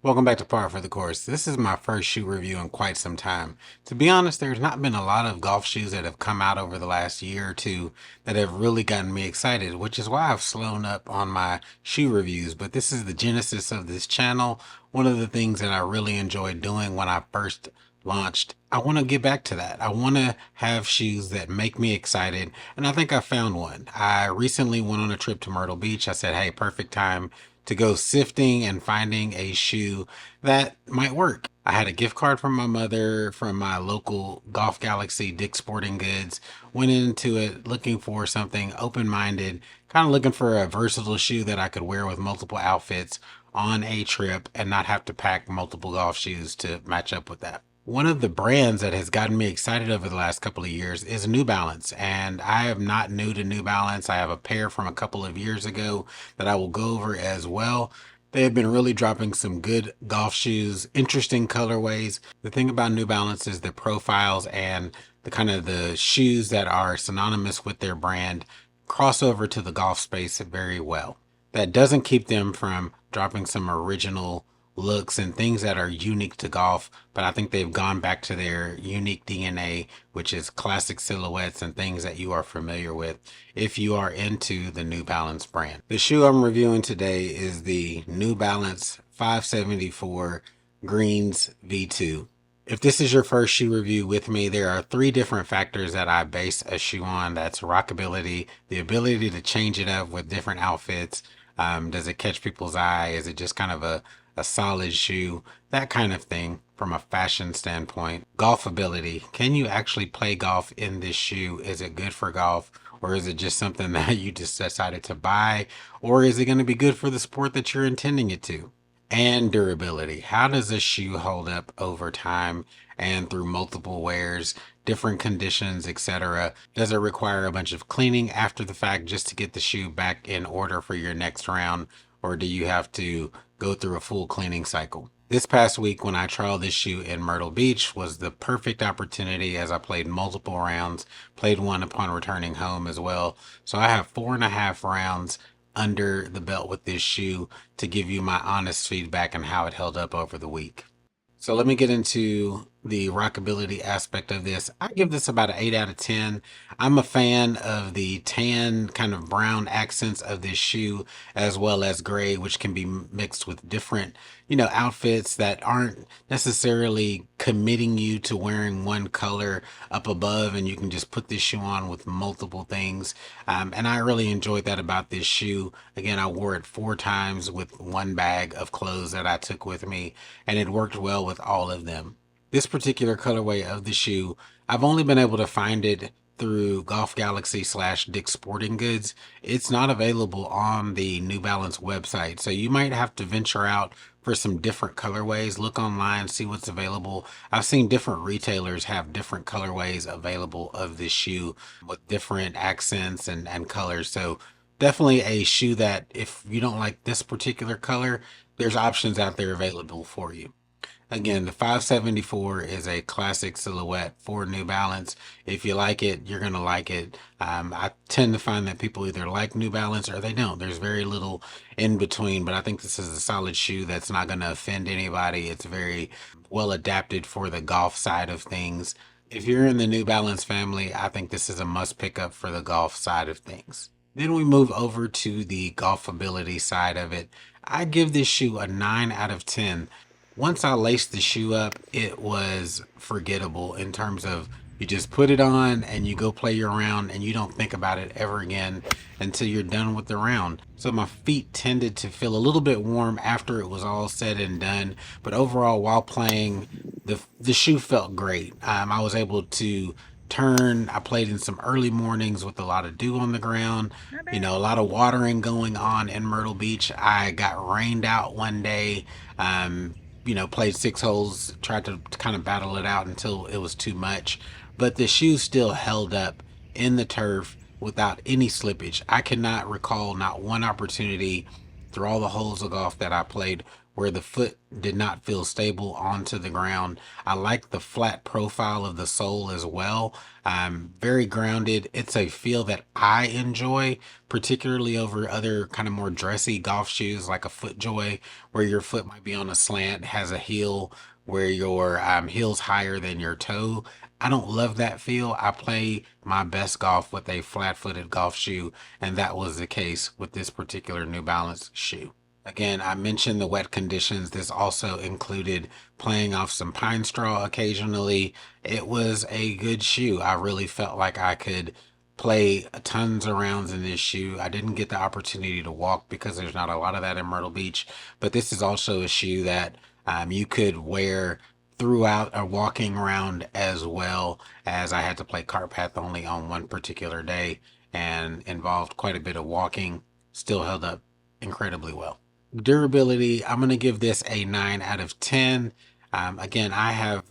Welcome back to Par for the Course. This is my first shoe review in quite some time. To be honest, there's not been a lot of golf shoes that have come out over the last year or two that have really gotten me excited, which is why I've slowed up on my shoe reviews. But this is the genesis of this channel. One of the things that I really enjoyed doing when I first launched, I want to get back to that. I want to have shoes that make me excited, and I think I found one. I recently went on a trip to Myrtle Beach. I said, hey, perfect time to go sifting and finding a shoe that might work. I had a gift card from my mother from my local Golf Galaxy Dick's Sporting Goods. Went into it looking for something open minded, kind of looking for a versatile shoe that I could wear with multiple outfits on a trip and not have to pack multiple golf shoes to match up with that. One of the brands that has gotten me excited over the last couple of years is New Balance, and I am not new to New Balance. I have a pair from a couple of years ago that I will go over as well. They have been really dropping some good golf shoes, interesting colorways. The thing about New Balance is the profiles and the kind of the shoes that are synonymous with their brand cross over to the golf space very well. That doesn't keep them from dropping some original looks and things that are unique to golf, but I think they've gone back to their unique DNA, which is classic silhouettes and things that you are familiar with if you are into the New Balance brand. The shoe I'm reviewing today is the New Balance 574 Greens V2. If this is your first shoe review with me, there are three different factors that I base a shoe on. That's rockability, the ability to change it up with different outfits. Does it catch people's eye? Is it just kind of a solid shoe? That kind of thing from a fashion standpoint. Golfability. Can you actually play golf in this shoe? Is it good for golf? Or is it just something that you just decided to buy? Or is it going to be good for the sport that you're intending it to? And durability. How does a shoe hold up over time and through multiple wears, different conditions, etc.? Does it require a bunch of cleaning after the fact just to get the shoe back in order for your next round? Or do you have to go through a full cleaning cycle? This past week when I trialed this shoe in Myrtle Beach was the perfect opportunity as I played multiple rounds, played one upon returning home as well. So I have 4.5 rounds under the belt with this shoe to give you my honest feedback on how it held up over the week. So let me get into the rockability aspect of this. I give this about an 8 out of 10. I'm a fan of the tan kind of brown accents of this shoe as well as gray, which can be mixed with different, outfits that aren't necessarily committing you to wearing one color up above, and you can just put this shoe on with multiple things. And I really enjoyed that about this shoe. Again, I wore it 4 times with one bag of clothes that I took with me, and it worked well with all of them. This particular colorway of the shoe, I've only been able to find it through Golf Galaxy / Dick's Sporting Goods. It's not available on the New Balance website, so you might have to venture out for some different colorways. Look online, see what's available. I've seen different retailers have different colorways available of this shoe with different accents and colors. So definitely a shoe that if you don't like this particular color, there's options out there available for you. Again, the 574 is a classic silhouette for New Balance. If you like it, you're going to like it. I tend to find that people either like New Balance or they don't. There's very little in between, but I think this is a solid shoe that's not going to offend anybody. It's very well adapted for the golf side of things. If you're in the New Balance family, I think this is a must pick up for the golf side of things. Then we move over to the golfability side of it. I give this shoe a 9 out of 10. Once I laced the shoe up, it was forgettable in terms of you just put it on and you go play your round and you don't think about it ever again until you're done with the round. So my feet tended to feel a little bit warm after it was all said and done, but overall while playing, the shoe felt great. I was able to turn. I played in some early mornings with a lot of dew on the ground, a lot of watering going on in Myrtle Beach. I got rained out one day. Played 6 holes, tried to kind of battle it out until it was too much. But the shoe still held up in the turf without any slippage. I cannot recall not one opportunity through all the holes of golf that I played where the foot did not feel stable onto the ground. I like the flat profile of the sole as well. Very grounded. It's a feel that I enjoy, particularly over other kind of more dressy golf shoes like a FootJoy, where your foot might be on a slant, has a heel where your heel's higher than your toe. I don't love that feel. I play my best golf with a flat-footed golf shoe, and that was the case with this particular New Balance shoe. Again, I mentioned the wet conditions. This also included playing off some pine straw occasionally. It was a good shoe. I really felt like I could play tons of rounds in this shoe. I didn't get the opportunity to walk because there's not a lot of that in Myrtle Beach, but this is also a shoe that you could wear throughout a walking round, as well as I had to play cart path only on one particular day and involved quite a bit of walking. Still held up incredibly well. Durability, I'm going to give this a 9 out of 10. Again, I have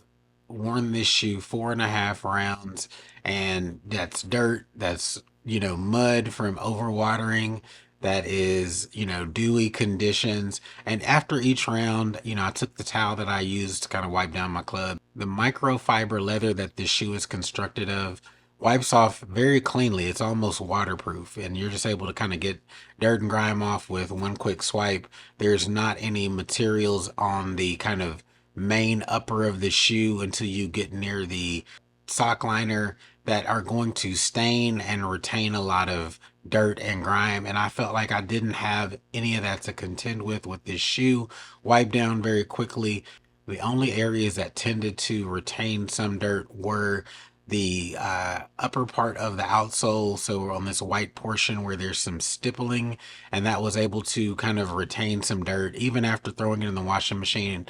worn this shoe 4.5 rounds, and that's dirt, that's, mud from overwatering, that is, dewy conditions. And after each round, I took the towel that I used to kind of wipe down my club. The microfiber leather that this shoe is constructed of wipes off very cleanly. It's almost waterproof, and you're just able to kind of get dirt and grime off with one quick swipe. There's not any materials on the kind of main upper of the shoe until you get near the sock liner that are going to stain and retain a lot of dirt and grime, and I felt like I didn't have any of that to contend with this shoe. Wiped down very quickly. The only areas that tended to retain some dirt were the upper part of the outsole, so on this white portion where there's some stippling, and that was able to kind of retain some dirt even after throwing it in the washing machine.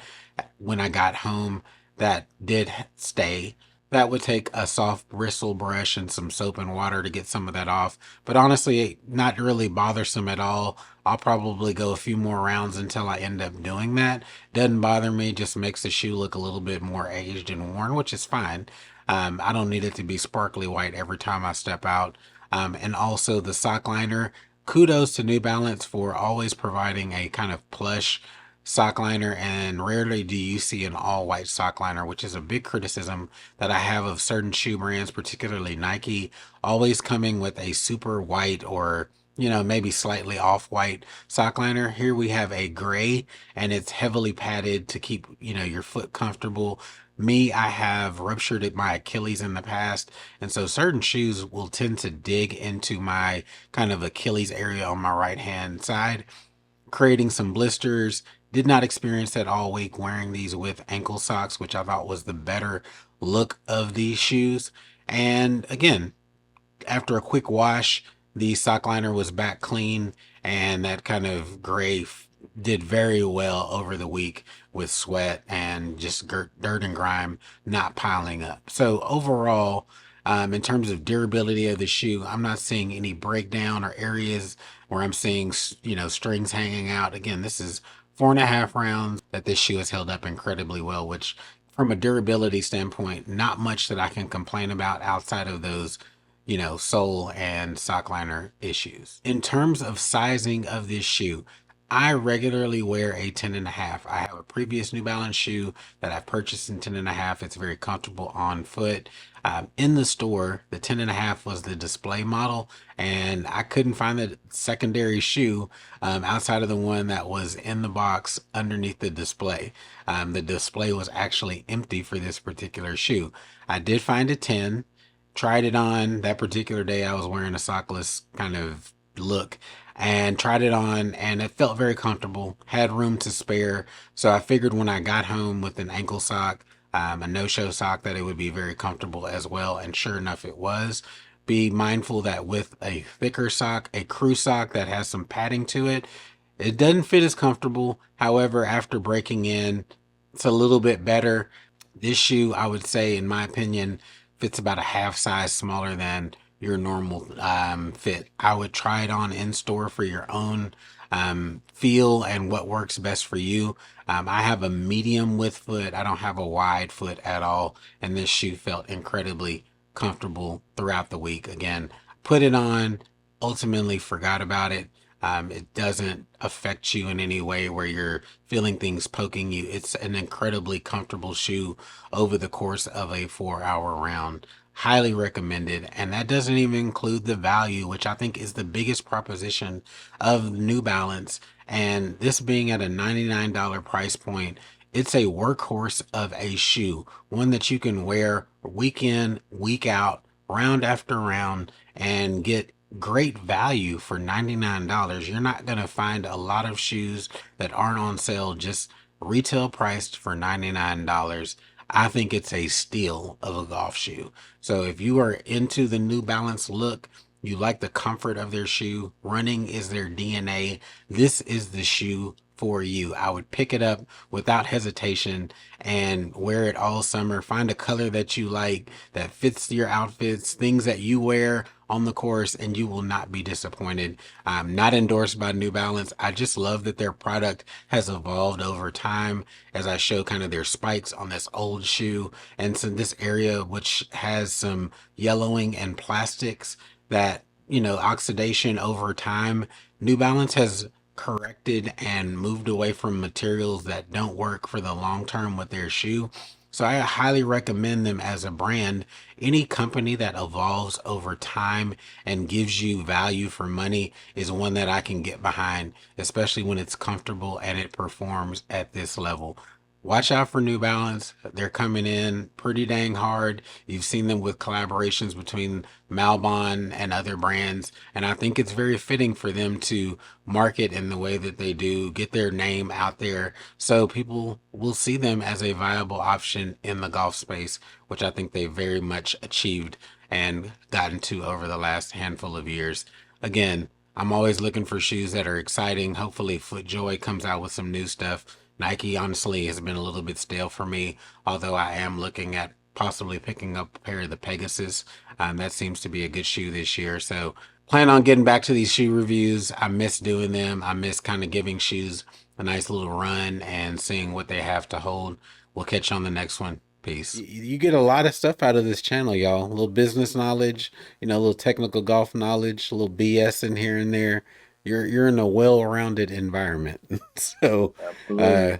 When I got home, that did stay. That would take a soft bristle brush and some soap and water to get some of that off, but honestly not really bothersome at all. I'll probably go a few more rounds until I end up doing that. Doesn't bother me, just makes the shoe look a little bit more aged and worn, which is fine. I don't need it to be sparkly white every time I step out. And also the sock liner. Kudos to New Balance for always providing a kind of plush sock liner, and rarely do you see an all white sock liner, which is a big criticism that I have of certain shoe brands, particularly Nike, always coming with a super white or maybe slightly off white sock liner. Here we have a gray, and it's heavily padded to keep your foot comfortable. Me, I have ruptured my Achilles in the past, and so certain shoes will tend to dig into my kind of Achilles area on my right hand side, creating some blisters. Did not experience that all week wearing these with ankle socks, which I thought was the better look of these shoes. And again, after a quick wash, the sock liner was back clean, and that kind of gray did very well over the week with sweat and just dirt and grime not piling up. So overall, in terms of durability of the shoe, I'm not seeing any breakdown or areas where I'm seeing, strings hanging out. Again, this is 4.5 rounds that this shoe has held up incredibly well, which from a durability standpoint, not much that I can complain about outside of those sole and sock liner issues. In terms of sizing of this shoe, I regularly wear a 10.5. I have a previous New Balance shoe that I've purchased in 10.5. It's very comfortable on foot. In the store, the 10.5 was the display model, and I couldn't find the secondary shoe outside of the one that was in the box underneath the display. The display was actually empty for this particular shoe. I did find a 10, tried it on that particular day. I was wearing a sockless kind of look and tried it on, and it felt very comfortable, had room to spare. So I figured when I got home with an ankle sock, a no-show sock, that it would be very comfortable as well. And sure enough, it was. Be mindful that with a thicker sock, a crew sock that has some padding to it, it doesn't fit as comfortable. However, after breaking in, it's a little bit better. This shoe, I would say, in my opinion, fits about a half size smaller than your normal fit. I would try it on in store for your own feel and what works best for you. I have a medium width foot. I don't have a wide foot at all, and this shoe felt incredibly comfortable throughout the week. Again, put it on, ultimately forgot about it. It doesn't affect you in any way where you're feeling things poking you. It's an incredibly comfortable shoe over the course of a 4 hour round. Highly recommended. And that doesn't even include the value, which I think is the biggest proposition of New Balance. And this being at a $99 price point, it's a workhorse of a shoe, one that you can wear week in, week out, round after round, and get great value for $99. You're not going to find a lot of shoes that aren't on sale just retail priced for $99. I think it's a steal of a golf shoe. So if you are into the New Balance look, you like the comfort of their shoe, running is their DNA, this is the shoe for you. I would pick it up without hesitation and wear it all summer. Find a color that you like that fits your outfits, things that you wear on the course, and you will not be disappointed. I'm not endorsed by New Balance. I just love that their product has evolved over time as I show kind of their spikes on this old shoe and so this area which has some yellowing and plastics that, oxidation over time. New Balance has corrected and moved away from materials that don't work for the long term with their shoe. So I highly recommend them as a brand. Any company that evolves over time and gives you value for money is one that I can get behind, especially when it's comfortable and it performs at this level. Watch out for New Balance. They're coming in pretty dang hard. You've seen them with collaborations between Malbon and other brands, and I think it's very fitting for them to market in the way that they do, get their name out there so people will see them as a viable option in the golf space, which I think they very much achieved and gotten to over the last handful of years. Again, I'm always looking for shoes that are exciting. Hopefully, FootJoy comes out with some new stuff. Nike honestly has been a little bit stale for me, although I am looking at possibly picking up a pair of the Pegasus. That seems to be a good shoe this year. So plan on getting back to these shoe reviews. I miss doing them. I miss kind of giving shoes a nice little run and seeing what they have to hold. We'll catch you on the next one. Peace. You get a lot of stuff out of this channel, y'all. A little business knowledge, a little technical golf knowledge, a little BS in here and there. You're in a well-rounded environment. So uh Absolutely.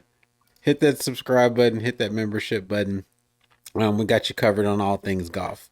hit that subscribe button, hit that membership button. We got you covered on all things golf.